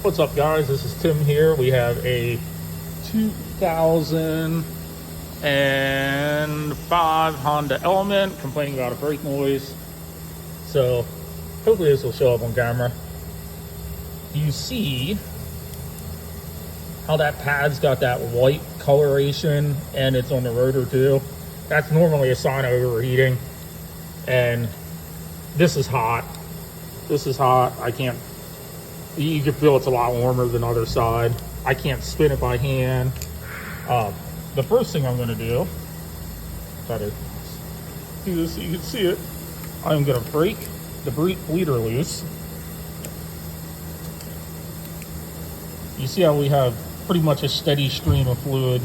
What's up, guys? This is Tim here. We have a 2005 Honda Element complaining about a brake noise. So hopefully this will show up on camera. Do you see how that pad's got that white coloration and it's on the rotor too? That's normally a sign of overheating. And this is hot. This is hot. I can't. You can feel it's a lot warmer than the other side. I can't spin it by hand. The first thing I'm going to do, try to do this so you can see it. I'm going to break the bleeder loose. You see how we have pretty much a steady stream of fluid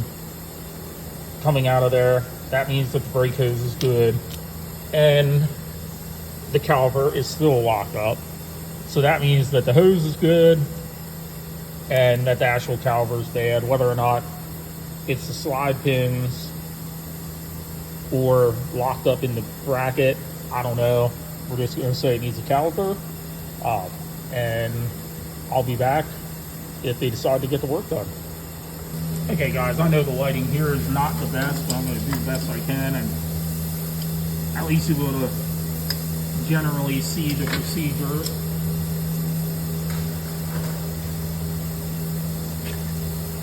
coming out of there. That means that the brake hose is good. And the caliper is still locked up. So that means that the hose is good and that the actual caliper is bad. Whether or not it's the slide pins or locked up in the bracket, I don't know. We're just going to say it needs a caliper. And I'll be back if they decide to get the work done. Okay, guys, I know the lighting here is not the best, but I'm going to do the best I can. And at least you'll be able to generally see the procedure.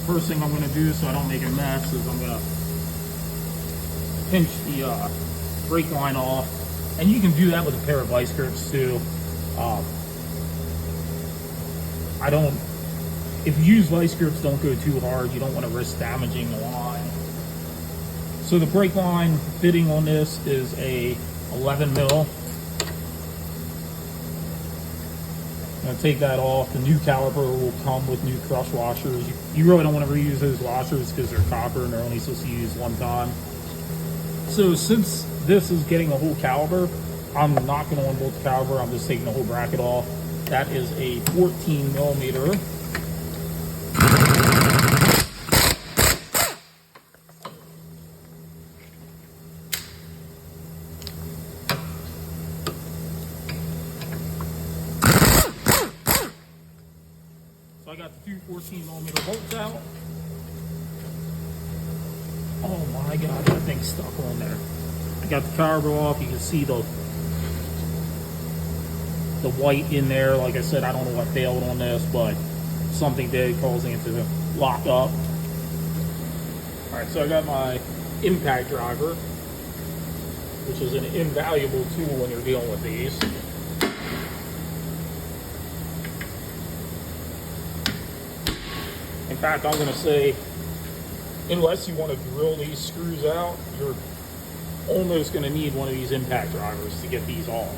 First thing I'm going to do so I don't make a mess is I'm going to pinch the brake line off, and you can do that with a pair of vice grips too. If you use vice grips, don't go too hard. You don't want to risk damaging the line. So the brake line fitting on this is a 11 mil. I'm going to take that off. The new caliper will come with new crush washers. You really don't want to reuse those washers because they're copper and they're only supposed to be used one time. So since this is getting a whole caliper, I'm not going to unbolt the caliper. I'm just taking the whole bracket off. That is a 14 millimeter. I got the two 14 millimeter bolts out. Oh my god, that thing's stuck on there. I got the caliper off. You can see the white in there. Like I said, I don't know what failed on this, but something did, causing it to lock up. Alright, so I got my impact driver, which is an invaluable tool when you're dealing with these. In fact, I'm going to say, unless you want to drill these screws out, you're almost going to need one of these impact drivers to get these off.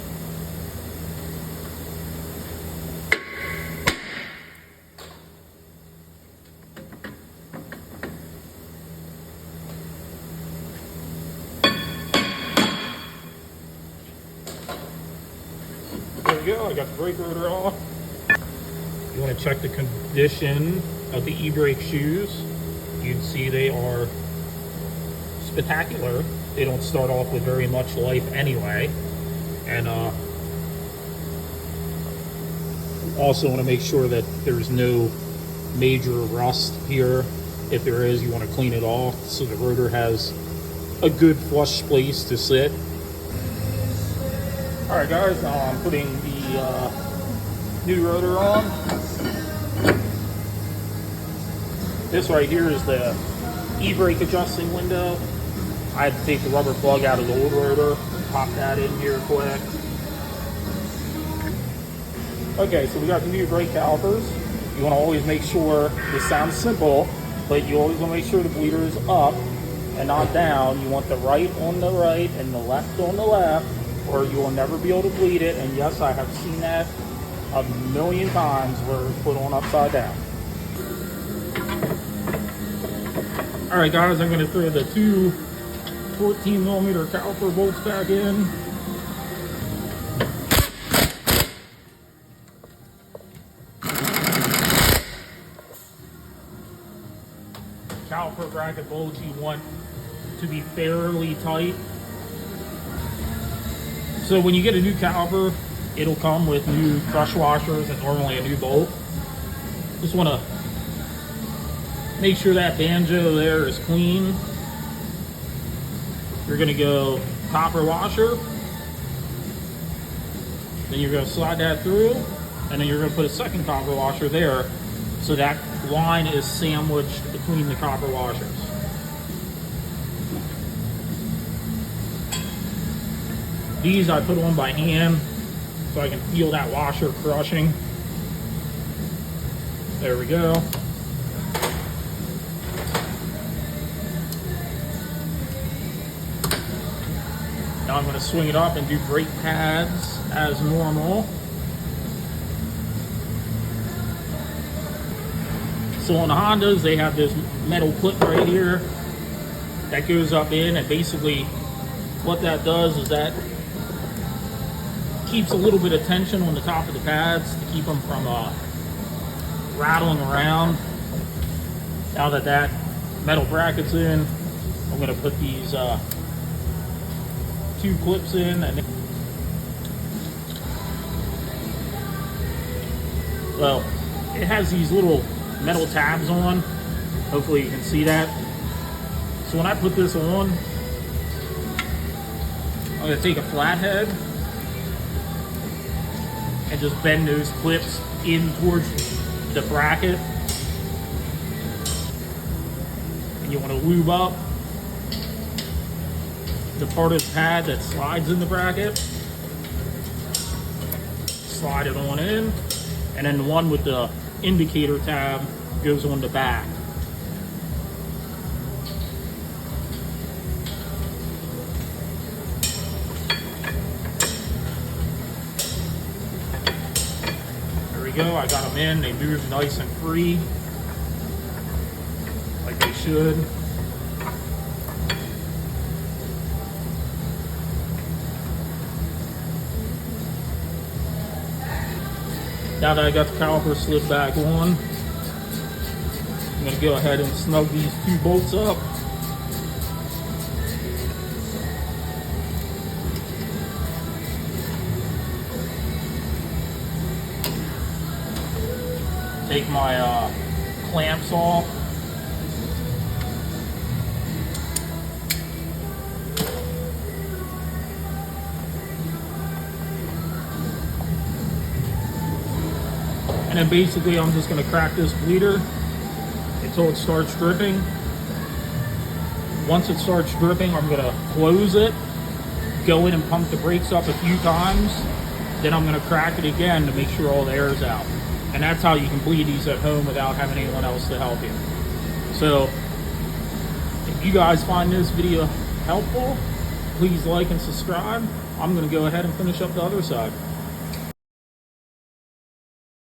There we go, I got the brake rotor off. You want to check the condition of the e-brake shoes. You'd see they are spectacular. They don't start off with very much life anyway. And also want to make sure that there's no major rust here. If there is, you want to clean it off so the rotor has a good flush place to sit. Alright guys, now I'm putting the new rotor on. This right here is the e-brake adjusting window. I had to take the rubber plug out of the old rotor, pop that in here quick. Okay, so we got the new brake calipers. You want to always make sure, this sounds simple, but you always want to make sure the bleeder is up and not down. You want the right on the right and the left on the left, or you will never be able to bleed it. And yes, I have seen that a million times where it's put on upside down. Alright guys, I'm going to throw the two 14 millimeter caliper bolts back in. Caliper bracket bolts you want to be fairly tight. So when you get a new caliper, it'll come with new crush washers and normally a new bolt. Just want to make sure that banjo there is clean. You're going to go copper washer. Then you're going to slide that through, and then you're going to put a second copper washer there, so that line is sandwiched between the copper washers. These I put on by hand so I can feel that washer crushing. There we go. Now I'm going to swing it up and do brake pads as normal. So on the Hondas, they have this metal clip right here that goes up in, and basically what that does is that keeps a little bit of tension on the top of the pads to keep them from rattling around. Now that that metal bracket's in, I'm going to put these 2 clips in, and well, it has these little metal tabs on. Hopefully you can see that. So when I put this on, I'm going to take a flathead and just bend those clips in towards the bracket. And you want to lube up the part of the pad that slides in the bracket. Slide it on in, and then the one with the indicator tab goes on the back. Go. I got them in. They move nice and free, like they should. Now that I got the caliper slid back on, I'm going to go ahead and snug these 2 bolts up. Take my clamps off. And then basically I'm just going to crack this bleeder until it starts dripping. Once it starts dripping, I'm going to close it, go in and pump the brakes up a few times. Then I'm going to crack it again to make sure all the air is out. And that's how you can bleed these at home without having anyone else to help you. So, if you guys find this video helpful, please like and subscribe. I'm going to go ahead and finish up the other side.